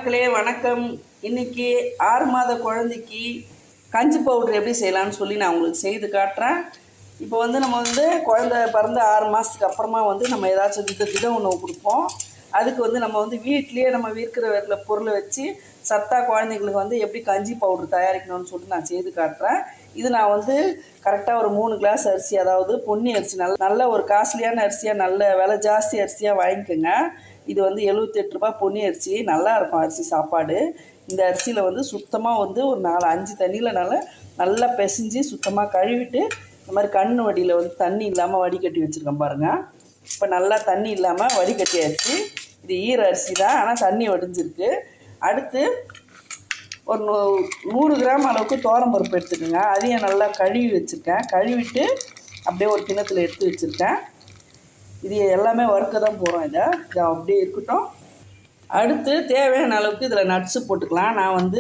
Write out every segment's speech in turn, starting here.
மக்களே வணக்கம். இன்னைக்கு 6 மாத குழந்தைக்கு கஞ்சி பவுடர் எப்படி செய்யலாம்னு சொல்லி நான் உங்களுக்கு செய்து காட்டுறேன். இப்போ நம்ம குழந்தை பிறந்த 6 மாதத்துக்கு அப்புறமா நம்ம ஏதாச்சும் திட உணவு கொடுப்போம். அதுக்கு நம்ம வீட்டிலேயே நம்ம இருக்கிற பொருளை வச்சு சத்தா குழந்தைங்களுக்கு எப்படி கஞ்சி பவுடர் தயாரிக்கணும்னு சொல்லிட்டு நான் செய்து காட்டுறேன். இது நான் கரெக்டாக ஒரு 3 கிளாஸ் அரிசி, அதாவது பொன்னி அரிசி, நல்ல ஒரு காஸ்ட்லியான அரிசியாக, நல்ல விலை ஜாஸ்தி அரிசியாக வாங்கிக்கோங்க. இது 78 ரூபா பொன்னி அரிசி. நல்லா இருக்கும் அரிசி சாப்பாடு. இந்த அரிசியில் சுத்தமாக ஒரு 4-5 தண்ணியில் நல்லா பிசைஞ்சு சுத்தமாக கழுவிட்டு இந்த மாதிரி கண் வடியில் தண்ணி இல்லாமல் வடிகட்டி வச்சுருக்கேன் பாருங்கள். இப்போ நல்லா தண்ணி இல்லாமல் வடிகட்டியாச்சு. இது ஈர அரிசி தான், ஆனால் தண்ணி வடிஞ்சிருக்கு. அடுத்து ஒரு 100 கிராம் அளவுக்கு துவரம்பருப்பு எடுத்துக்கோங்க. அதையும் நல்லா கழுவி வச்சுருக்கேன். கழுவிட்டு அப்படியே ஒரு கிண்ணத்தில் எடுத்து வச்சுருக்கேன். இது எல்லாமே வறுக்க தான் போகிறோம். இதை அப்படியே இருக்கட்டும். அடுத்து தேவையான அளவுக்கு இதில் நட்ஸு போட்டுக்கலாம். நான்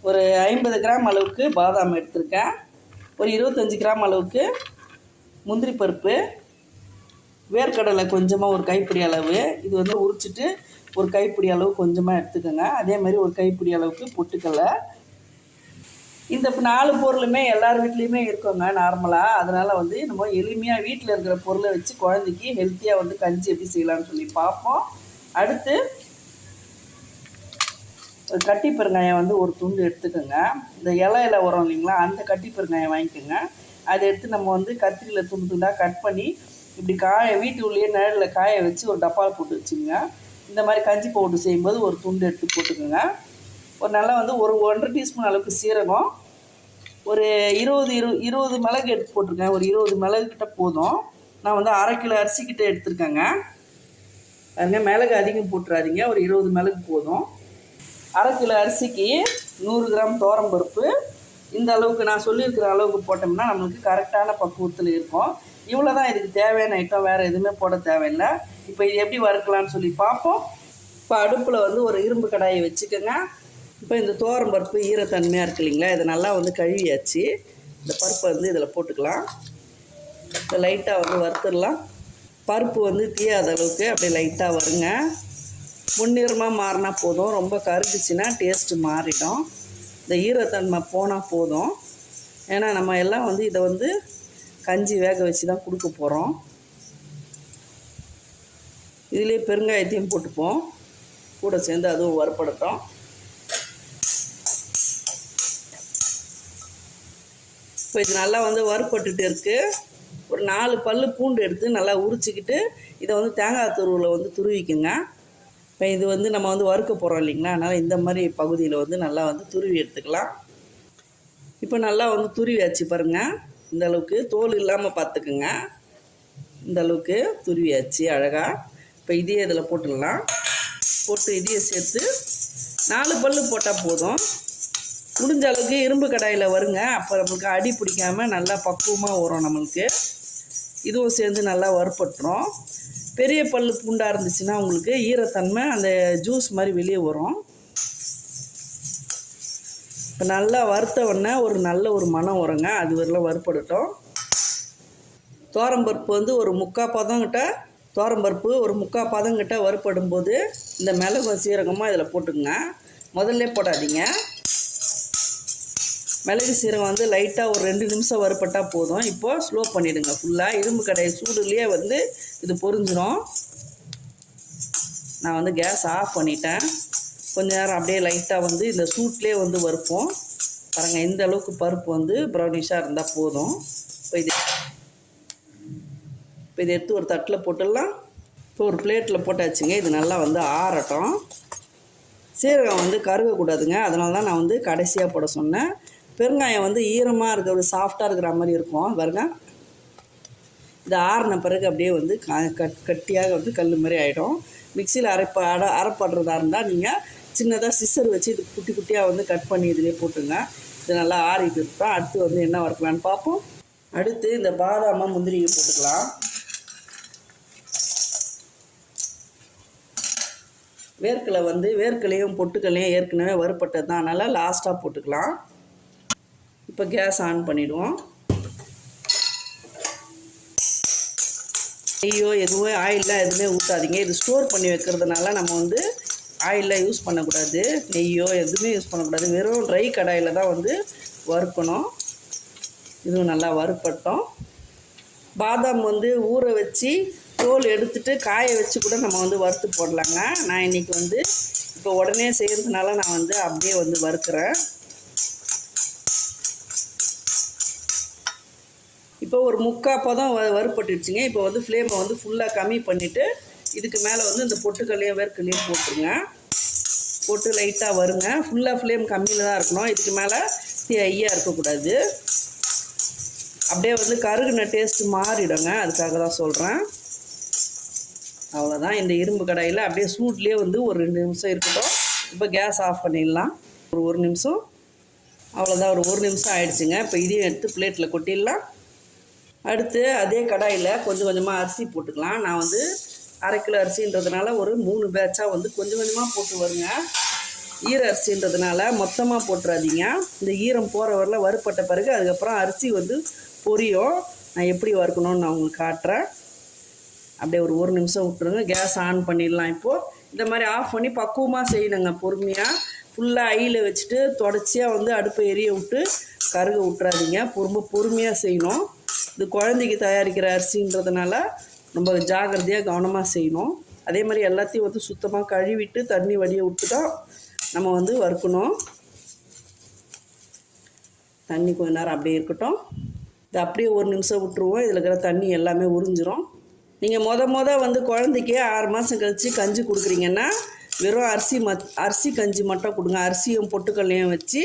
ஒரு 50 கிராம் அளவுக்கு பாதாம் எடுத்திருக்கேன். ஒரு 25 கிராம் அளவுக்கு முந்திரி பருப்பு, வேர்க்கடலை கொஞ்சமாக ஒரு கைப்பிடி அளவு. இது உரிச்சிட்டு ஒரு கைப்பிடி அளவு கொஞ்சமாக எடுத்துக்கோங்க. அதே மாதிரி ஒரு கைப்பிடி அளவுக்கு பொட்டுக்கடலை. இந்த 4 பொருளுமே எல்லார் வீட்லேயுமே இருக்குங்க நார்மலாக. அதனால் நம்ம எளிமையாக வீட்டில் இருக்கிற பொருளை வச்சு குழந்தைக்கு ஹெல்த்தியாக கஞ்சி எப்படி செய்யலாம்னு சொல்லி பார்ப்போம். அடுத்து கட்டி பெருங்காயம் ஒரு துண்டு எடுத்துக்கோங்க. இந்த இலையில உரம் இல்லைங்களா, அந்த கட்டி பெருங்காயம் வாங்கிக்கோங்க. அதை எடுத்து நம்ம கத்திரியில் துண்டு துண்டாக கட் பண்ணி இப்படி வீட்டு உள்ளே நிழலில் காய வச்சு ஒரு டப்பாவில் போட்டு வச்சுக்கோங்க. இந்த மாதிரி கஞ்சி பவுடர் செய்யும்போது ஒரு துண்டு எடுத்து போட்டுக்கோங்க. ஒரு நல்லா ஒரு 1.5 டீஸ்பூன் அளவுக்கு சீரகம், ஒரு 20 மிளகு எடுத்து போட்டிருக்கேன். ஒரு 20 மிளகு கிட்ட போதும். நான் 1/2 கிலோ அரிசிக்கிட்ட எடுத்துருக்கேங்க. பாருங்க, மிளகு அதிகம் போட்டுறாதீங்க, ஒரு 20 மிளகு போதும். 1/2 கிலோ அரிசிக்கு 100 கிராம் துவரம்பருப்பு. இந்த அளவுக்கு நான் சொல்லியிருக்கிற அளவுக்கு போட்டோம்னா நம்மளுக்கு கரெக்டான பக்குவத்தில் இருக்கும். இவ்வளோ தான் இதுக்கு தேவையான ஐட்டம், வேறு எதுவுமே போட தேவையில்லை. இப்போ இது எப்படி வறுக்கலான்னு சொல்லி பார்ப்போம். இப்போ அடுப்பில் ஒரு இரும்பு கடாயை வச்சுக்கோங்க. இப்போ இந்த துவரம்பருப்பு ஈரத்தன்மையாக இருக்கு இல்லைங்களா, இதை நல்லா கழுவியாச்சு. இந்த பருப்பை இதில் போட்டுக்கலாம். இப்போ லைட்டாக வறுத்துடலாம். பருப்பு தீயாத அளவுக்கு அப்படியே லைட்டாக வருங்க. முன்னிறமாக மாறினா போதும், ரொம்ப கருகுச்சுன்னா டேஸ்ட்டு மாறிடும். இந்த ஈரத்தன்மை போனால் போதும். ஏன்னா நம்ம எல்லாம் இதை கஞ்சி வேக வச்சு தான் கொடுக்க போகிறோம். இதிலே பெருங்காயத்தையும் போட்டுப்போம், கூட சேர்ந்து அதுவும் வறுப்படட்டும். இப்போ இது நல்லா வறுப்பட்டுட்டு இருக்குது. ஒரு 4 பல் பூண்டு எடுத்து நல்லா உரிச்சிக்கிட்டு இதை தேங்காய் துருவில் துருவிக்குங்க. இப்போ இது நம்ம வறுக்க போகிறோம் இல்லைங்களா, அதனால் இந்த மாதிரி பகுதியில் நல்லா துருவி எடுத்துக்கலாம். இப்போ நல்லா துருவியாச்சு பாருங்கள். இந்த அளவுக்கு தோல் இல்லாமல் பார்த்துக்குங்க. இந்த அளவுக்கு துருவியாச்சு அழகாக. இப்போ இதையே இதில் போட்டுடலாம். போட்டு இதையே சேர்த்து 4 பல் போட்டால் போதும். முடிஞ்ச அளவுக்கு இரும்பு கடாயில் வருங்க. அப்போ நம்மளுக்கு அடி பிடிக்காமல் நல்லா பக்குவமாக வரும் நம்மளுக்கு. இதுவும் சேர்ந்து நல்லா வறுப்பட்டுரும். பெரிய பல் பூண்டாக இருந்துச்சுன்னா உங்களுக்கு ஈரத்தன்மை அந்த ஜூஸ் மாதிரி வெளியே வரும். இப்போ நல்லா வறுத்த உடனே ஒரு நல்ல ஒரு மணம் வருங்க. அது வரலாம் வறுப்படட்டும். துவரம்பருப்பு ஒரு 3/4 பதம் கிட்ட, துவரம்பருப்பு ஒரு 3/4 பதம் கிட்ட வறுப்படும் போது இந்த மிளகு சீரகமாக இதில் போட்டுக்குங்க. முதல்ல போடாதீங்க. மிளகு சீரகம் லைட்டாக ஒரு 2 நிமிஷம் வறுப்பட்டால் போதும். இப்போது ஸ்லோ பண்ணிவிடுங்க ஃபுல்லாக. இரும்பு கடாய் சூடுலேயே இது பொரிஞ்சிடும். நான் கேஸ் ஆஃப் பண்ணிட்டேன். கொஞ்ச நேரம் அப்படியே லைட்டாக இந்த சூட்லேயே வறுப்போம். பாருங்கள், இந்த அளவுக்கு பருப்பு ப்ரௌனிஷாக இருந்தால் போதும். இப்போ இதை எடுத்து ஒரு தட்டில் போட்டுடலாம். இப்போ ஒரு பிளேட்டில் போட்டாச்சுங்க. இது நல்லா ஆறட்டும். சீரகம் கருகக்கூடாதுங்க, அதனால தான் நான் கடைசியாக போட சொன்னேன். பெருங்காயம் ஈரமாக இருக்கிற ஒரு சாஃப்டாக இருக்கிற மாதிரி இருக்கும் பாருங்க. இது ஆறின பிறகு அப்படியே கட்டியாக கல் மாதிரி ஆகிடும். மிக்சியில் அரைப்படுறதா இருந்தால் நீங்கள் சின்னதாக சிசர் வச்சு இது குட்டி குட்டியாக கட் பண்ணி இதிலே போட்டுங்க. இது நல்லா ஆறிட்டு இருக்கோம். அடுத்து என்ன வறுக்கலான்னு பார்ப்போம். அடுத்து இந்த பாதாமை முந்திரியை போட்டுக்கலாம். வேர்க்கலை வேர்க்கலையும் பொட்டுக்கல்லையும் ஏற்கனவே வறுப்பட்டது தான், அதனால் லாஸ்ட்டாக போட்டுக்கலாம். இப்போ கேஸ் ஆன் பண்ணிவிடுவோம். நெய்யோ எதுவும் ஆயிலெலாம் எதுவுமே ஊற்றாதீங்க. இது ஸ்டோர் பண்ணி வைக்கிறதுனால நம்ம ஆயிலில் யூஸ் பண்ணக்கூடாது, நெய்யோ எதுவுமே யூஸ் பண்ணக்கூடாது. வெறும் ட்ரை கடாயில் தான் வந்து வறுக்கணும். இதுவும் நல்லா வறுப்பட்டோம். பாதாம் வந்து ஊற வச்சு தோல் எடுத்துட்டு காய வச்சு கூட நம்ம வந்து வறுத்து போடலாங்க. நான் இன்றைக்கி வந்து இப்போ உடனே செய்கிறதுனால நான் வந்து அப்படியே வந்து வறுக்கிறேன். இப்போ ஒரு முக்கால் பதம் வறுப்பட்டுடுச்சுங்க. இப்போ வந்து ஃப்ளேமை வந்து ஃபுல்லாக கம்மி பண்ணிவிட்டு இதுக்கு மேலே வந்து இந்த பொட்டுக்கல்லையும் வேர்க்கல்லையும் போட்டுருங்க. போட்டு லைட்டாக வருங்க. ஃபுல்லாக ஃப்ளேம் கம்மியில் தான் இருக்கணும். இதுக்கு மேலே ஹையாக இருக்கக்கூடாது. அப்படியே வந்து கருகுன டேஸ்ட்டு மாறிடுங்க. அதுக்காக தான் சொல்கிறேன். அவ்வளோதான். இந்த இரும்பு கடாயில் அப்படியே சூட்லேயே வந்து ஒரு 2 நிமிஷம் இருக்கட்டும். இப்போ கேஸ் ஆஃப் பண்ணிடலாம். ஒரு நிமிஷம். அவ்வளோதான். ஒரு நிமிஷம் ஆயிடுச்சுங்க. இப்போ இதையும் எடுத்து பிளேட்டில் கொட்டிடலாம். அடுத்து அதே கடாயில் கொஞ்சம் கொஞ்சமாக அரிசி போட்டுக்கலாம். நான் வந்து 1/2 கிலோ அரிசின்றதுனால ஒரு 3 பேட்சாக வந்து கொஞ்சம் கொஞ்சமாக போட்டு வருங்க. ஈர அரிசின்றதுனால மொத்தமாக போட்டுறாதீங்க. இந்த ஈரம் போகிற வரல வறுப்பட்ட பிறகு அதுக்கப்புறம் அரிசி வந்து பொரியும். நான் எப்படி வறுக்கணும்னு நான் உங்களுக்கு காட்டுறேன். அப்படியே ஒரு நிமிஷம் விட்டுருங்க. கேஸ் ஆன் பண்ணிடலாம். இப்போது இந்த மாதிரி ஆஃப் பண்ணி பக்குவமாக செய்யணுங்க. பொறுமையாக ஃபுல்லாக ஐயில் வச்சுட்டு தொடர்ச்சியாக வந்து அடுப்பை எரிய விட்டு கருக விட்டுறாதீங்க. ரொம்ப பொறுமையாக செய்யணும். இது குழந்தைக்கு தயாரிக்கிற அரிசின்றதுனால ரொம்ப ஜாகிரதையாக கவனமாக செய்யணும். அதே மாதிரி எல்லாத்தையும் வந்து சுத்தமாக கழுவிட்டு தண்ணி வடிய விட்டு தான் நம்ம வந்து வறுக்கணும். தண்ணி கொஞ்ச நேரம் அப்படியே இருக்கட்டும். இது அப்படியே 1 நிமிஷம் விட்டுருவோம். இதில் இருக்கிற தண்ணி எல்லாமே உறிஞ்சிரும். நீங்கள் வந்து குழந்தைக்கு 6 மாதம் கழித்து கஞ்சி கொடுக்குறீங்கன்னா வெறும் அரிசி கஞ்சி மட்டும் கொடுங்க. அரிசியும் பொட்டுக்கல்லையும் வச்சு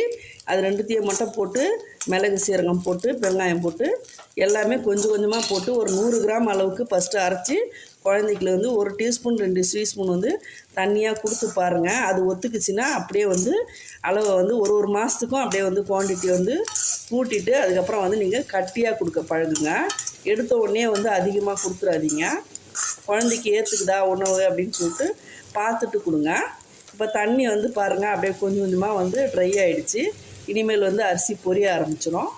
அது 2த்தையும் மட்டும் போட்டு மிளகு சீரகம் போட்டு வெங்காயம் போட்டு எல்லாமே கொஞ்சம் கொஞ்சமாக போட்டு ஒரு 100 கிராம் அளவுக்கு ஃபஸ்ட்டு அரைச்சி குழந்தைக்கு வந்து 1 டீஸ்பூன் 2 டீஸ்பூன் வந்து தண்ணியாக கொடுத்து பாருங்கள். அது ஒத்துக்குச்சுன்னா அப்படியே வந்து அளவை வந்து ஒரு மாதத்துக்கும் அப்படியே வந்து குவான்டிட்டி வந்து கூட்டிட்டு அதுக்கப்புறம் வந்து நீங்கள் கட்டியாக கொடுக்க பழகுங்க. எடுத்த உடனே வந்து அதிகமாக கொடுத்துடாதீங்க. குழந்தைக்கு ஏற்றுக்குதா உணவு அப்படின்னு சொல்லிட்டு பார்த்துட்டு கொடுங்க. இப்போ தண்ணி வந்து பாருங்கள் அப்படியே கொஞ்சம் கொஞ்சமாக வந்து ட்ரை ஆகிடுச்சு. இனிமேல் வந்து அரிசி பொரிய ஆரம்பிச்சிடும்.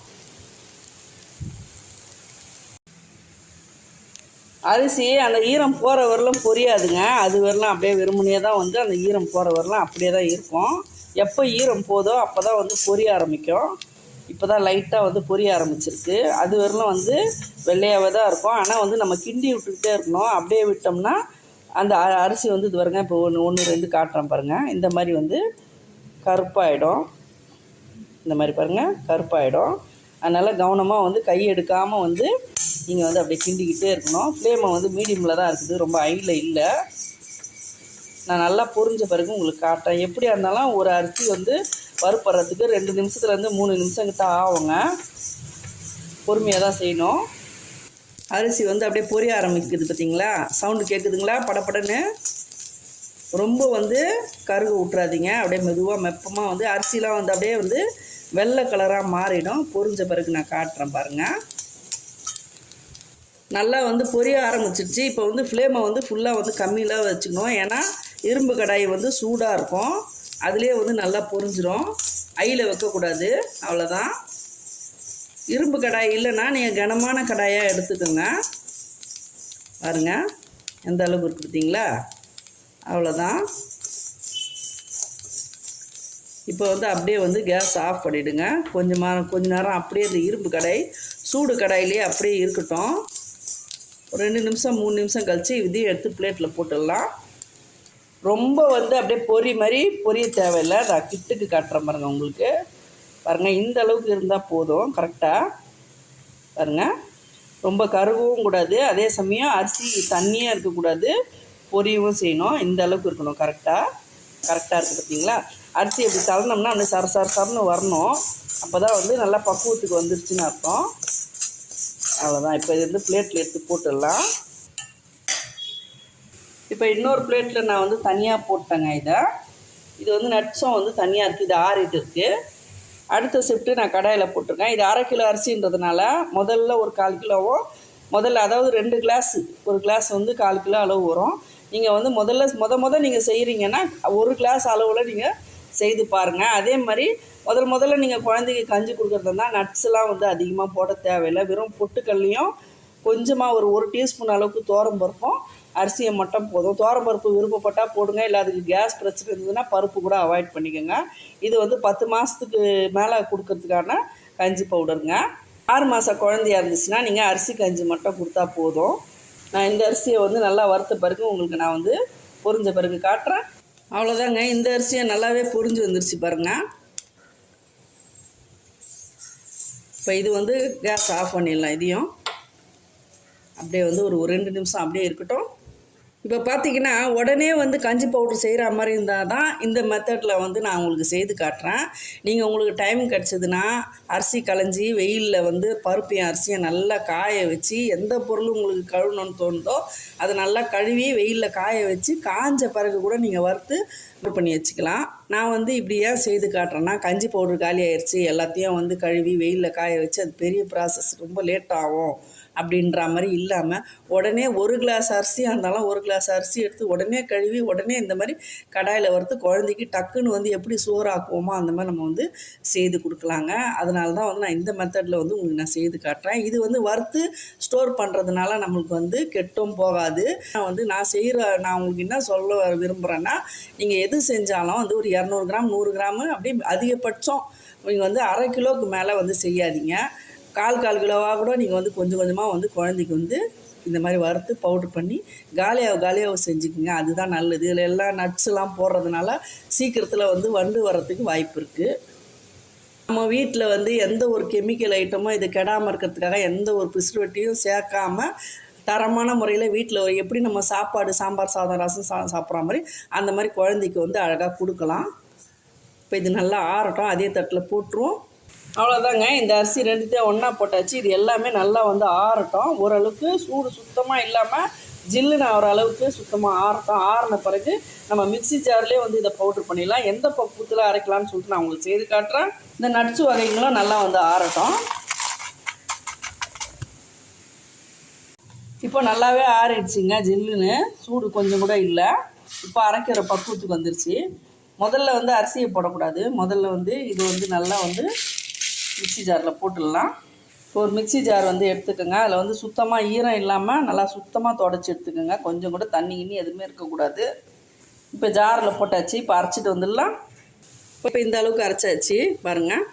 அரிசி அந்த ஈரம் போகிற வரலாம் பொரியாதுங்க. அது வரலாம் அப்படியே வெறுமனே தான் வந்து அந்த ஈரம் போகிற வரலாம் அப்படியே தான் இருக்கும். எப்போ ஈரம் போதோ அப்போ தான் வந்து பொரிய ஆரம்பிக்கும். இப்போ தான் லைட்டாக வந்து பொரிய ஆரம்பிச்சிருக்கு. அது வரலாம் வந்து வெள்ளையாகவே தான் இருக்கும். ஆனால் வந்து நம்ம கிண்டி விட்டுக்கிட்டே இருக்கணும். அப்படியே விட்டோம்னா அந்த அரிசி வந்து இது வருங்க. இப்போ 1 2 காட்டுறேன் பாருங்கள். இந்த மாதிரி வந்து கருப்பாயிடும். இந்த மாதிரி பாருங்கள் கருப்பாயிடும். அதனால் கவனமாக வந்து கை எடுக்காமல் வந்து நீங்கள் வந்து அப்படியே கிண்டிக்கிட்டே இருக்கணும். ஃப்ளேமை வந்து மீடியமில் தான் இருக்குது, ரொம்ப ஹையில் இல்லை. நான் நல்லா பொரிஞ்ச பிறகு உங்களுக்கு காட்டுறேன். எப்படியா இருந்தாலும் ஒரு அரிசி வந்து வறுப்படுறதுக்கு 2 நிமிஷத்துலேருந்து 3 நிமிஷம் கிட்ட ஆகுங்க. பொறுமையாக தான் செய்யணும். அரிசி வந்து அப்படியே பொரிய ஆரம்பிக்குது பார்த்தீங்களா? சவுண்டு கேட்குதுங்களா? படப்படன்னு. ரொம்ப வந்து கருக விட்றாதீங்க. அப்படியே மெதுவாக மெப்பமாக வந்து அரிசிலாம் வந்து அப்படியே வந்து வெள்ளை கலராக மாறிடும். பொரிஞ்ச பிறகு நான் காட்டுறேன் பாருங்கள். நல்லா வந்து பொரிய ஆரம்பிச்சிடுச்சு. இப்போ வந்து ஃப்ளேமை வந்து ஃபுல்லாக வந்து கம்மியில் வச்சுக்கணும். ஏன்னா இரும்பு கடாய் வந்து சூடாக இருக்கும். அதுலேயே வந்து நல்லா பொரிஞ்சிடும். ஐயில் வைக்கக்கூடாது. அவ்வளோதான். இரும்பு கடாய் இல்லைன்னா நீங்கள் கனமான கடாயாக எடுத்துக்கோங்க. பாருங்கள் எந்த அளவுக்கு இருக்குது பார்த்தீங்களா? அவ்வளோதான். இப்போ வந்து அப்படியே வந்து கேஸ் ஆஃப் பண்ணிவிடுங்க. கொஞ்ச நேரம் அப்படியே இந்த இரும்பு கடாய் சூடு கடாயிலே அப்படியே இருக்கட்டும். ஒரு 2 நிமிஷம் 3 நிமிஷம் கழித்து இதையும் எடுத்து பிளேட்டில் போட்டுடலாம். ரொம்ப வந்து அப்படியே பொரிய தேவையில்லை. நான் கிட்டுக்கு காட்டுறேன் பாருங்கள் உங்களுக்கு. பாருங்கள் இந்த அளவுக்கு இருந்தால் போதும். கரெக்டாக பாருங்கள். ரொம்ப கருகவும் கூடாது, அதே சமயம் அரிசி தண்ணியாக இருக்கக்கூடாது, பொரியவும் செய்யணும். இந்த அளவுக்கு இருக்கணும். கரெக்டாக இருக்குது பார்த்தீங்களா? அரிசி எப்படி தள்ளனோம்னா அந்த சரசரன்னு வரணும். அப்போ தான் வந்து நல்லா பக்குவத்துக்கு வந்துருச்சுன்னு அர்த்தம். அவ்வளோதான். இப்போ இது வந்து பிளேட்டில் எடுத்து போட்டுடலாம். இப்போ இன்னொரு பிளேட்டில் நான் வந்து தனியாக போட்டேங்க. இது வந்து நட்ஸும் வந்து தனியாக இருக்குது. இது ஆறிட்டு இருக்குது. அடுத்த ஷிஃப்ட்டு நான் கடாயில் போட்டிருக்கேன். இது 1/2 கிலோ அரிசின்றதுனால முதல்ல ஒரு 1/4 கிலோவும் அதாவது 2 கிளாஸு, ஒரு கிளாஸ் வந்து 1/4 கிலோ அளவு வரும். நீங்கள் வந்து முதல்ல நீங்கள் செய்கிறீங்கன்னா 1 கிளாஸ் அளவில் நீங்கள் செய்து பாருங்கள். அதே மாதிரி முதல்ல நீங்கள் குழந்தைக்கு கஞ்சி கொடுக்குறதுனா நட்ஸ்லாம் வந்து அதிகமாக போட தேவையில்லை. வெறும் பொட்டுக்கல்லையும் கொஞ்சமாக ஒரு டீஸ்பூன் அளவுக்கு துவரம் பருப்பும் அரிசியை மட்டும் போதும். துவரம்பருப்பு விருப்பப்பட்டால் போடுங்க, இல்லை அதுக்கு கேஸ் பிரச்சனை இருந்ததுன்னா பருப்பு கூட அவாய்ட் பண்ணிக்கோங்க. இது வந்து 10 மாதத்துக்கு மேலே கொடுக்கறதுக்கான கஞ்சி பவுடருங்க. 6 மாத குழந்தையா இருந்துச்சுன்னா நீங்கள் அரிசி கஞ்சி மட்டும் கொடுத்தா போதும். நான் இந்த அரிசியை வந்து நல்லா வறுத்த பிறகு உங்களுக்கு நான் வந்து பொரிஞ்ச பிறகு காட்டுறேன். அவ்வளோதாங்க, இந்த அரிசியை நல்லாவே பொரிஞ்சு வந்துருச்சு பாருங்கள். இப்போ இது வந்து கேஸ் ஆஃப் பண்ணிடலாம். இதையும் அப்படியே வந்து ஒரு 2 நிமிஷம் அப்படியே இருக்கட்டும். இப்போ பார்த்தீங்கன்னா உடனே வந்து கஞ்சி பவுட்ரு செய்கிற மாதிரி இருந்தால் தான் இந்த மெத்தடில் வந்து நான் உங்களுக்கு செய்து காட்டுறேன். நீங்கள் உங்களுக்கு டைம் கிடச்சிதுன்னா அரிசி களைஞ்சி வெயிலில் வந்து பருப்பையும் அரிசியை நல்லா காய வச்சு, எந்த பொருளும் உங்களுக்கு கழுவணும்னு தோணுதோ அதை நல்லா கழுவி வெயிலில் காய வச்சு காஞ்ச பிறகு கூட நீங்கள் வறுத்து பண்ணி வச்சுக்கலாம். நான் வந்து இப்படி ஏன் செய்து காட்டுறேன்னா, கஞ்சி பவுட்ரு காலி ஆயிடுச்சு, எல்லாத்தையும் வந்து கழுவி வெயிலில் காய வச்சு அது பெரிய ப்ராசஸ், ரொம்ப லேட் ஆகும் அப்படின்ற மாதிரி இல்லாமல் உடனே 1 கிளாஸ் அரிசியாக இருந்தாலும் 1 கிளாஸ் அரிசி எடுத்து உடனே கழுவி உடனே இந்த மாதிரி கடாயில் வறுத்து குழந்தைக்கு டக்குன்னு வந்து எப்படி சோறாக்குவோமோ அந்த மாதிரி நம்ம வந்து செய்து கொடுக்கலாங்க. அதனால தான் வந்து நான் இந்த மெத்தடில் வந்து உங்களுக்கு நான் செய்து காட்டுறேன். இது வந்து வறுத்து ஸ்டோர் பண்ணுறதுனால நம்மளுக்கு வந்து கெட்டும் போகாது. நான் உங்களுக்கு என்ன சொல்ல விரும்புகிறேன்னா, நீங்கள் எது செஞ்சாலும் வந்து ஒரு 200 கிராம் 100 கிராமு அப்படியே அதிகபட்சம் நீங்கள் வந்து 1/2 கிலோவுக்கு மேலே வந்து செய்யாதீங்க. 1/4 கிலோவாக கூட நீங்கள் வந்து கொஞ்சம் கொஞ்சமாக வந்து குழந்தைக்கு வந்து இந்த மாதிரி வறுத்து பவுட்ரு பண்ணி காலியாக செஞ்சுக்குங்க. அதுதான் நல்லது. இதில் எல்லாம் நட்ஸ்லாம் போடுறதுனால சீக்கிரத்தில் வந்து வண்டு வர்றதுக்கு வாய்ப்பு இருக்குது. நம்ம வீட்டில் வந்து எந்த ஒரு கெமிக்கல் ஐட்டமும் இது கெடாமல் இருக்கிறதுக்காக எந்த ஒரு ப்ரிசர்வேட்டிவும் சேர்க்காமல் தரமான முறையில் வீட்டில் எப்படி நம்ம சாப்பாடு சாம்பார் சாதம் ரசம் சாதம் சாப்பிட்ற மாதிரி அந்த மாதிரி குழந்தைக்கு வந்து அழகாக கொடுக்கலாம். இப்போ இது நல்லா ஆறட்டும், அதே தட்டில் போட்டுருவோம். அவ்வளோதாங்க, இந்த அரிசி 2த்தையும் ஒன்றா போட்டாச்சு. இது எல்லாமே நல்லா வந்து ஆறட்டும். ஓரளவுக்கு சூடு சுத்தமாக இல்லாமல் ஜில்லுன்னு ஆகிற அளவுக்கு சுத்தமாக ஆறட்டும். ஆறின பிறகு நம்ம மிக்ஸி ஜார்லேயே வந்து இதை பவுட்ரு பண்ணிடலாம். எந்த பக்குவத்தில் அரைக்கலாம்னு சொல்லிட்டு நான் உங்களுக்கு செய்து காட்டுறேன். இந்த நட்ஸ் வகைகளும் நல்லா வந்து ஆறட்டும். இப்போ நல்லாவே ஆறிடுச்சுங்க, ஜில்லுன்னு சூடு கொஞ்சம் கூட இல்லை. இப்போ அரைக்கிற பக்குவத்துக்கு வந்துருச்சு. முதல்ல வந்து அரிசியை போடக்கூடாது. முதல்ல வந்து இது வந்து நல்லா வந்து மிக்ஸி ஜாரில் போட்டுடலாம். ஒரு மிக்ஸி ஜார் வந்து எடுத்துக்கோங்க. அதில் வந்து சுத்தமாக ஈரம் இல்லாமல் நல்லா சுத்தமாக தொடச்சி எடுத்துக்கோங்க. கொஞ்சம் கூட தண்ணி எதுவுமே இருக்கக்கூடாது. இப்போ ஜாரில் போட்டாச்சு. இப்போ அரைச்சிட்டு வந்துடலாம். இப்போ இந்த அளவுக்கு அரைச்சாச்சு பாருங்கள்.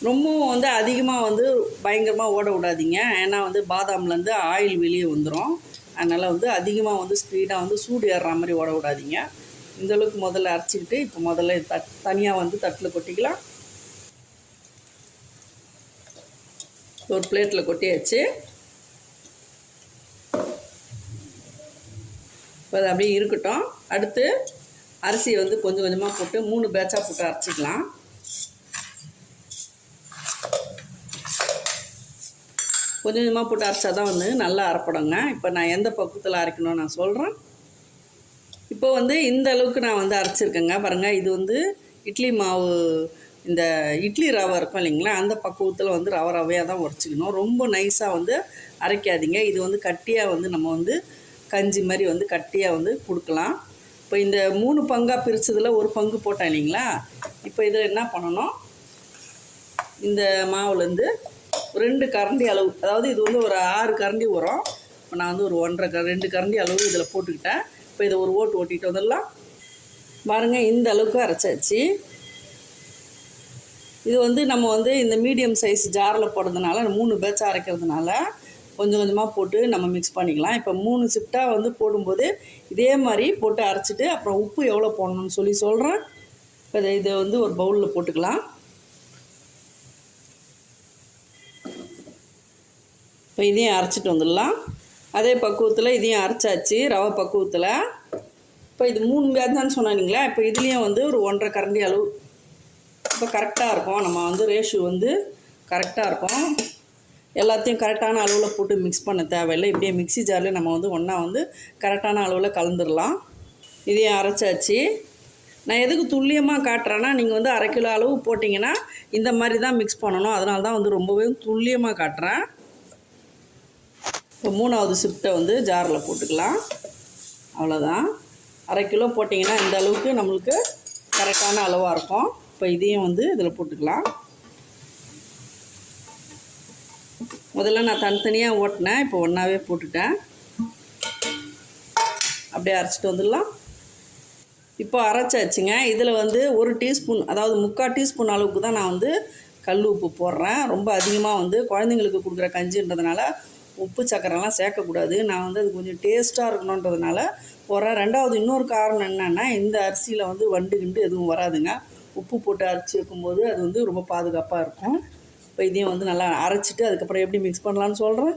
ரொம்பவும் வந்து அதிகமாக வந்து பயங்கரமாக ஓட விடாதீங்க. ஏன்னா வந்து பாதாம்லேருந்து ஆயில் வெளியே வந்துடும். அதனால் வந்து அதிகமாக வந்து ஸ்பீடாக வந்து சூடு ஏறுற மாதிரி ஓட விடாதீங்க. இந்தளவுக்கு முதல்ல அரைச்சிக்கிட்டு இப்போ முதல்ல தனியாக வந்து தட்டில் கொட்டிக்கலாம். ஒரு பிளேட்டில் கொட்டியாச்சு. இப்போ அது அப்படியே இருக்கட்டும். அடுத்து அரிசியை வந்து கொஞ்சம் கொஞ்சமாக போட்டு 3 பேட்சாக போட்டு அரைச்சிக்கலாம். கொஞ்சம் கொஞ்சமாக போட்டு அரைச்சா தான் வந்து நல்லா அரைப்படுங்க. இப்போ நான் எந்த பக்குவத்தில் அரைக்கணும்னு நான் சொல்கிறேன். இப்போ வந்து இந்த அளவுக்கு நான் வந்து அரைச்சிருக்கேங்க பாருங்கள். இது வந்து இட்லி மாவு, இந்த இட்லி ரவை இருக்கும் இல்லைங்களா, அந்த பக்குவத்தில் வந்து ரவையாக தான் உரைச்சிக்கணும். ரொம்ப நைஸாக வந்து அரைக்காதீங்க. இது வந்து கட்டியாக வந்து நம்ம வந்து கஞ்சி மாதிரி வந்து கட்டியாக வந்து கொடுக்கலாம். இப்போ இந்த 3 பங்காக பிரித்ததில் 1 பங்கு போட்டேன் இல்லைங்களா. இப்போ இதில் என்ன பண்ணணும், இந்த மாவுலேருந்து 2 கரண்டி அளவு, அதாவது இது வந்து ஒரு 6 கரண்டி வரும். இப்போ நான் வந்து ஒரு 2 கரண்டி அளவு இதில் போட்டுக்கிட்டேன். இப்போ இதை ஒரு ஓட்டிட்டு வந்துடலாம். பாருங்கள், இந்த அளவுக்கு அரைச்சாச்சு. இது வந்து நம்ம வந்து இந்த மீடியம் சைஸ் ஜாரில் போடுறதுனால 3 பேட்சாக அரைக்கிறதுனால கொஞ்சம் கொஞ்சமாக போட்டு நம்ம மிக்ஸ் பண்ணிக்கலாம். இப்போ 3 ஷிஃப்டாக வந்து போடும்போது இதே மாதிரி போட்டு அரைச்சிட்டு அப்புறம் உப்பு எவ்வளோ போடணும்னு சொல்கிறேன். இப்போ இதை வந்து ஒரு பவுலில் போட்டுக்கலாம். இப்போ இதையும் அரைச்சிட்டு வந்துடலாம். அதே பக்குவத்தில் இதையும் அரைச்சாச்சு, ரவை பக்குவத்தில். இப்போ இது 3 பேட்சான்னு சொன்னாங்களா, இப்போ இதுலேயும் வந்து ஒரு 1.5 கரண்டி அளவு இப்போ கரெக்டாக இருக்கும். நம்ம வந்து ரேஷியோ வந்து கரெக்டாக இருக்கும். எல்லாத்தையும் கரெக்டான அளவில் போட்டு மிக்ஸ் பண்ண தேவையில்லை. இப்படியே மிக்ஸி ஜாரில் நம்ம வந்து ஒன்றா வந்து கரெக்டான அளவில் கலந்துடலாம். இதையும் அரைச்சாச்சு. நான் எதுக்கு துல்லியமாக காட்டுறேன்னா, நீங்கள் வந்து 1/2 கிலோ அளவு போட்டிங்கன்னா இந்த மாதிரி தான் மிக்ஸ் பண்ணணும். அதனால தான் வந்து ரொம்பவே துல்லியமாக காட்டுறேன். இப்போ 3வது ஷிஃப்ட்டை வந்து ஜாரில் போட்டுக்கலாம். அவ்வளோதான். 1/2 கிலோ போட்டிங்கன்னா இந்த அளவுக்கு நம்மளுக்கு கரெக்டான அளவாக இருக்கும். இப்போ இதையும் வந்து இதில் போட்டுக்கலாம். முதல்ல நான் தனித்தனியாக ஓட்டினேன், இப்போ ஒன்றாவே போட்டுட்டேன். அப்படியே அரைச்சிட்டு வந்துடலாம். இப்போ அரைச்சாச்சுங்க. இதில் வந்து 1 டீஸ்பூன், அதாவது 3/4 டீஸ்பூன் அளவுக்கு தான் நான் வந்து கல் உப்பு போடுறேன். ரொம்ப அதிகமாக வந்து குழந்தைங்களுக்கு கொடுக்குற கஞ்சின்றதுனால உப்பு சக்கரைலாம் சேர்க்கக்கூடாது. நான் வந்து அது கொஞ்சம் டேஸ்ட்டாக இருக்கணுன்றதுனால போடுறேன். ரெண்டாவது இன்னொரு காரணம் என்னென்னா, இந்த அரிசியில் வந்து வண்டு கிண்டு எதுவும் வராதுங்க. உப்பு போட்டு அரைச்சி வைக்கும்போது அது வந்து ரொம்ப பாதுகாப்பாக இருக்கும். இப்போ இதையும் வந்து நல்லா அரைச்சிட்டு அதுக்கப்புறம் எப்படி மிக்ஸ் பண்ணலான்னு சொல்கிறேன்.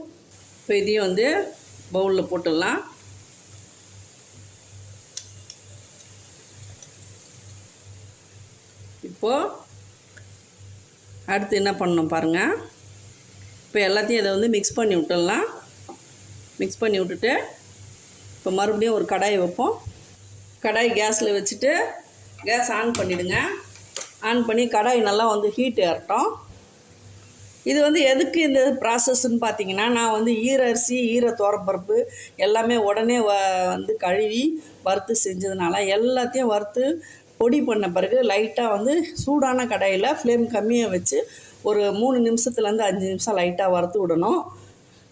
இப்போ இதையும் வந்து பவுலில் போட்டுடலாம். இப்போது அடுத்து என்ன பண்ணணும் பாருங்கள். இப்போ எல்லாத்தையும் இதை வந்து மிக்ஸ் பண்ணி விட்டுடலாம். மிக்ஸ் பண்ணி விட்டுட்டு இப்போ மறுபடியும் ஒரு கடாயை வைப்போம். கடாய் கேஸில் வச்சுட்டு கேஸ் ஆன் பண்ணிவிடுங்க. ஆன் பண்ணி கடாய் நல்லா வந்து ஹீட் ஏறட்டும். இது வந்து எதுக்கு இந்த ப்ராசஸ்ன்னு பார்த்தீங்கன்னா, நான் வந்து ஈர அரிசி, ஈர துவரப்பருப்பு எல்லாமே உடனே வந்து கழுவி வறுத்து செஞ்சதுனால எல்லாத்தையும் வறுத்து பொடி பண்ண பிறகு லைட்டாக வந்து சூடான கடாயில் ஃப்ளேம் கம்மியாக வச்சு ஒரு 3 நிமிஷத்துலேருந்து 5 நிமிஷம் லைட்டாக வறுத்து விடணும்.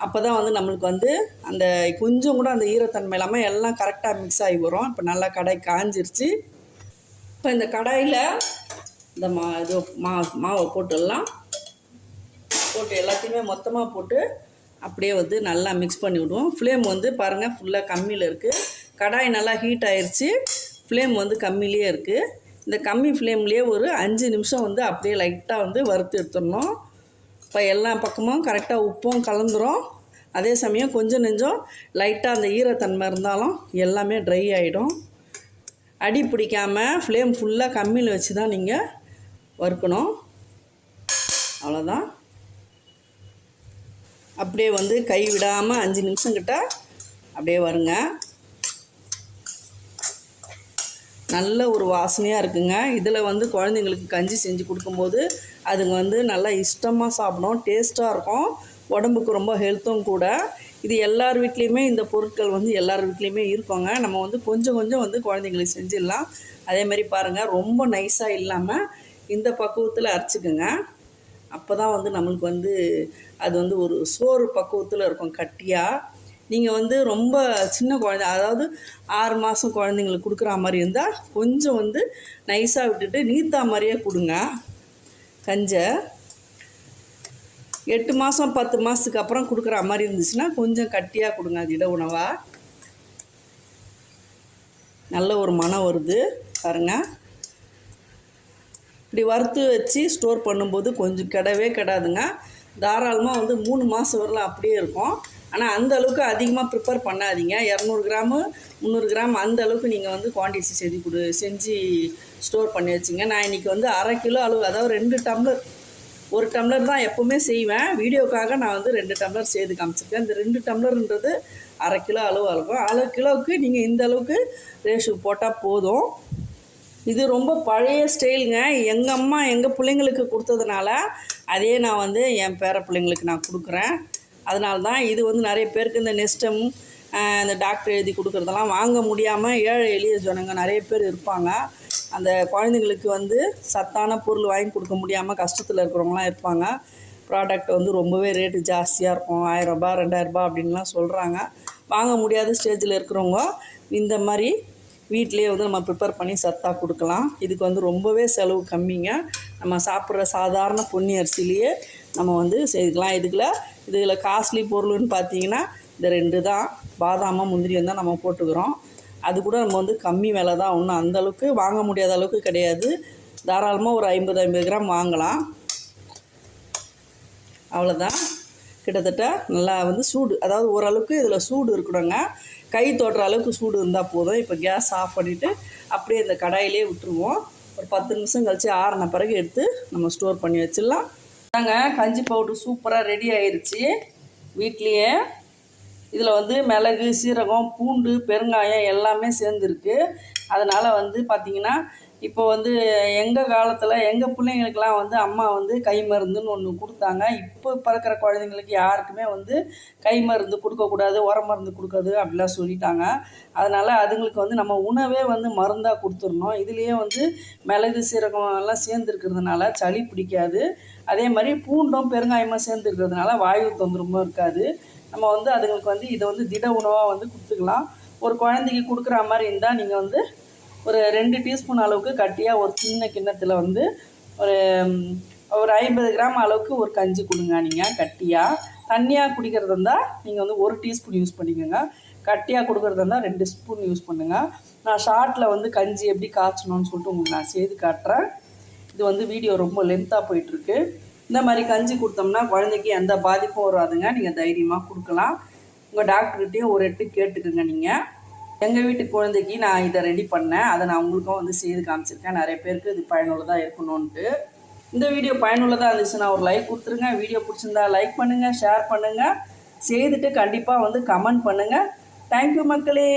அப்போ தான் வந்து நம்மளுக்கு வந்து அந்த கொஞ்சம் கூட அந்த ஈரத்தன்மை இல்லாமல் எல்லாம் கரெக்டாக மிக்ஸ் ஆகி வரும். இப்போ நல்லா கடாய் காஞ்சிருச்சு. இப்போ இந்த கடாயில் இந்த மாவை போட்டுடலாம். போட்டு எல்லாத்தையுமே மொத்தமாக போட்டு அப்படியே வந்து நல்லா மிக்ஸ் பண்ணி விடுவோம். ஃப்ளேம் வந்து பாருங்கள் ஃபுல்லாக கம்மியில் இருக்குது. கடாய் நல்லா ஹீட் ஆயிடுச்சு. ஃப்ளேம் வந்து கம்மியிலே இருக்குது. இந்த கம்மி ஃப்ளேம்லேயே ஒரு 5 நிமிஷம் வந்து அப்படியே லைட்டாக வந்து வறுத்து எடுத்துடணும். இப்போ எல்லா பக்கமும் கரெக்டாக உப்பும் கலந்துரும். அதே சமயம் கொஞ்சம் நெஞ்சம் லைட்டாக அந்த ஈரத்தன்மை இருந்தாலும் எல்லாமே ட்ரை ஆகிடும். அடி பிடிக்காமல் ஃப்ளேம் ஃபுல்லாக கம்மியில் வச்சு தான் நீங்கள் வறுக்கணும். அவ்வளோதான். அப்படியே வந்து கை விடாமல் 5 நிமிஷம் கிட்ட அப்படியே வருங்க. நல்ல ஒரு வாசனையாக இருக்குங்க. இதில் வந்து குழந்தைங்களுக்கு கஞ்சி செஞ்சு கொடுக்கும்போது அதுங்க வந்து நல்லா இஷ்டமாக சாப்பிடும். டேஸ்ட்டாக இருக்கும். உடம்புக்கு ரொம்ப ஹெல்த்தும் கூட. இது எல்லார் வீட்லேயுமே இந்த பொருட்கள் வந்து எல்லார் வீட்லேயுமே இருக்குங்க. நம்ம வந்து கொஞ்சம் கொஞ்சம் வந்து குழந்தைங்களுக்கு செஞ்சிடலாம். அதேமாதிரி பாருங்கள், ரொம்ப நைஸாக இல்லாமல் இந்த பக்குவத்தில் அரைச்சிக்குங்க. அப்போ தான் வந்து நம்மளுக்கு வந்து அது வந்து ஒரு சோறு பக்குவத்தில் இருக்கும் கட்டியாக. நீங்கள் வந்து ரொம்ப சின்ன குழந்தை, அதாவது 6 மாதம் குழந்தைங்களுக்கு கொடுக்குற மாதிரி இருந்தால் கொஞ்சம் வந்து நைஸாக விட்டுட்டு நீத்தா மாதிரியே கொடுங்க கஞ்சை. 8 மாதம் 10 மாதத்துக்கு அப்புறம் கொடுக்குற மாதிரி இருந்துச்சுன்னா கொஞ்சம் கட்டியாக கொடுங்க. அது இட உணவாக நல்ல ஒரு மனம் வருது பாருங்கள். இப்படி வறுத்து வச்சு ஸ்டோர் பண்ணும்போது கொஞ்சம் கெடவே கெடாதுங்க. தாராளமாக வந்து 3 மாதம் வரலாம் அப்படியே இருக்கும். ஆனால் அந்த அளவுக்கு அதிகமாக ப்ரிப்பேர் பண்ணாதீங்க. 200 கிராமு 300 கிராம் அந்த அளவுக்கு நீங்கள் வந்து குவான்டிட்டி செஞ்சு ஸ்டோர் பண்ணி வச்சுங்க. நான் இன்றைக்கி வந்து 1/2 கிலோ அளவு, அதாவது 2 டம்ளர், 1 டம்ளர் தான் எப்போவுமே செய்வேன். வீடியோக்காக நான் வந்து 2 டம்ளர் செய்து காமிச்சிருக்கேன். இந்த 2 டம்ளர்ன்றது 1/2 கிலோ அளவு இருக்கும். 1/2 கிலோவுக்கு நீங்கள் இந்த அளவுக்கு ரேஷியோ போட்டால் போதும். இது ரொம்ப பழைய ஸ்டைலுங்க. எங்கள் அம்மா எங்கள் பிள்ளைங்களுக்கு கொடுத்ததுனால அதே நான் வந்து என் பேர பிள்ளைங்களுக்கு நான் கொடுக்குறேன். அதனால தான் இது வந்து நிறைய பேருக்கு இந்த நெஸ்டம், இந்த டாக்டர் எழுதி கொடுக்குறதெல்லாம் வாங்க முடியாமல் ஏழை எளிய ஜனங்க நிறைய பேர் இருப்பாங்க. அந்த குழந்தைங்களுக்கு வந்து சத்தான பொருள் வாங்கி கொடுக்க முடியாமல் கஷ்டத்தில் இருக்கிறவங்களாம் இருப்பாங்க. ப்ராடக்ட் வந்து ரொம்பவே ரேட்டு ஜாஸ்தியாக இருக்கும். 1000 ரூபாய் 2000 ரூபாய் அப்படின்லாம் சொல்கிறாங்க. வாங்க முடியாத ஸ்டேஜில் இருக்கிறவங்க இந்த மாதிரி வீட்டிலே வந்து நம்ம ப்ரிப்பேர் பண்ணி சத்தாக கொடுக்கலாம். இதுக்கு வந்து ரொம்பவே செலவு கம்மிங்க. நம்ம சாப்பிட்ற சாதாரண பொன்னி அரிசிலேயே நம்ம வந்து செய்துக்கலாம். இதில் காஸ்ட்லி பொருள்னு பார்த்தீங்கன்னா இந்த 2 தான். பாதாமும் முந்திரியும் தான் நம்ம போட்டுக்கிறோம். அது கூட நம்ம வந்து கம்மி விலை தான். ஒன்றும் அந்தளவுக்கு வாங்க முடியாத அளவுக்கு கிடையாது. தாராளமாக ஒரு 50 கிராம் வாங்கலாம். அவ்வளோதான். கிட்டத்தட்ட நல்லா வந்து சூடு, அதாவது ஓரளவுக்கு இதில் சூடு இருக்கணுங்க. கை தொடுற அளவுக்கு சூடு இருந்தால் போதும். இப்போ கேஸ் ஆஃப் பண்ணிவிட்டு அப்படியே இந்த கடாயிலே விட்டுருவோம். ஒரு 10 நிமிஷம் கழித்து ஆறின பிறகு எடுத்து நம்ம ஸ்டோர் பண்ணி வச்சிடலாம். தாங்க கஞ்சி பவுட்ரு சூப்பராக ரெடி ஆயிடுச்சு வீட்லேயே. இதில் வந்து மிளகு, சீரகம், பூண்டு, பெருங்காயம் எல்லாமே சேர்ந்துருக்கு. அதனால் வந்து பார்த்திங்கன்னா இப்போ வந்து எங்கள் காலத்தில் எங்கள் பிள்ளைங்களுக்கெல்லாம் வந்து அம்மா வந்து கை மருந்துன்னு ஒன்று கொடுத்தாங்க. இப்போ பிறக்கிற குழந்தைங்களுக்கு யாருக்குமே வந்து கை மருந்து கொடுக்கக்கூடாது, உர மருந்து கொடுக்காது அப்படிலாம் சொல்லிட்டாங்க. அதனால் அதுங்களுக்கு வந்து நம்ம உணவே வந்து மருந்தாக கொடுத்துடணும். இதுலேயே வந்து மிளகு சீரகம் எல்லாம் சேர்ந்துருக்கிறதுனால சளி பிடிக்காது. அதே மாதிரி பூண்டும் பெருங்காயமாக சேர்ந்துருக்கிறதுனால வாயு தொந்தரமும் இருக்காது. நம்ம வந்து அதுங்களுக்கு வந்து இதை வந்து திட உணவாக வந்து கொடுத்துக்கலாம். ஒரு குழந்தைக்கு கொடுக்குற மாதிரி இருந்தால் நீங்கள் வந்து ஒரு 2 டீஸ்பூன் அளவுக்கு கட்டியாக ஒரு சின்ன கிண்ணத்தில் வந்து ஒரு ஒரு 50 கிராம் அளவுக்கு ஒரு கஞ்சி கொடுங்க. நீங்கள் கட்டியாக தண்ணியாக குடிக்கிறதா இருந்தால் நீங்கள் வந்து 1 டீஸ்பூன் யூஸ் பண்ணிக்கோங்க. கட்டியாக கொடுக்குறதா இருந்தால் 2 ஸ்பூன் யூஸ் பண்ணுங்கள். நான் ஷார்ட்டில் வந்து கஞ்சி எப்படி காய்ச்சணும்னு சொல்லிட்டு உங்களுக்கு நான் செய்து காட்டுறேன். இது வந்து வீடியோ ரொம்ப லென்த்தாக போயிட்டுருக்கு. இந்த மாதிரி கஞ்சி கொடுத்தோம்னா குழந்தைக்கு எந்த பாதிப்பும் வராதுங்க. நீங்கள் தைரியமாக கொடுக்கலாம். உங்கள் டாக்டர்கிட்டையும் ஒரு எட்டு கேட்டுக்குங்க. நீங்கள் எங்கள் வீட்டு குழந்தைக்கு நான் இதை ரெடி பண்ணேன். அதை நான் உங்களுக்கும் வந்து செய்து காமிச்சிருக்கேன். நிறைய பேருக்கு இது பயனுள்ளதாக இருக்கணும்ன்ட்டு. இந்த வீடியோ பயனுள்ளதாக இருந்துச்சுன்னா ஒரு லைக் கொடுத்துருங்க. வீடியோ பிடிச்சிருந்தா லைக் பண்ணுங்கள், ஷேர் பண்ணுங்கள். செய்துட்டு கண்டிப்பாக வந்து கமெண்ட் பண்ணுங்கள். தேங்க்யூ மக்களே.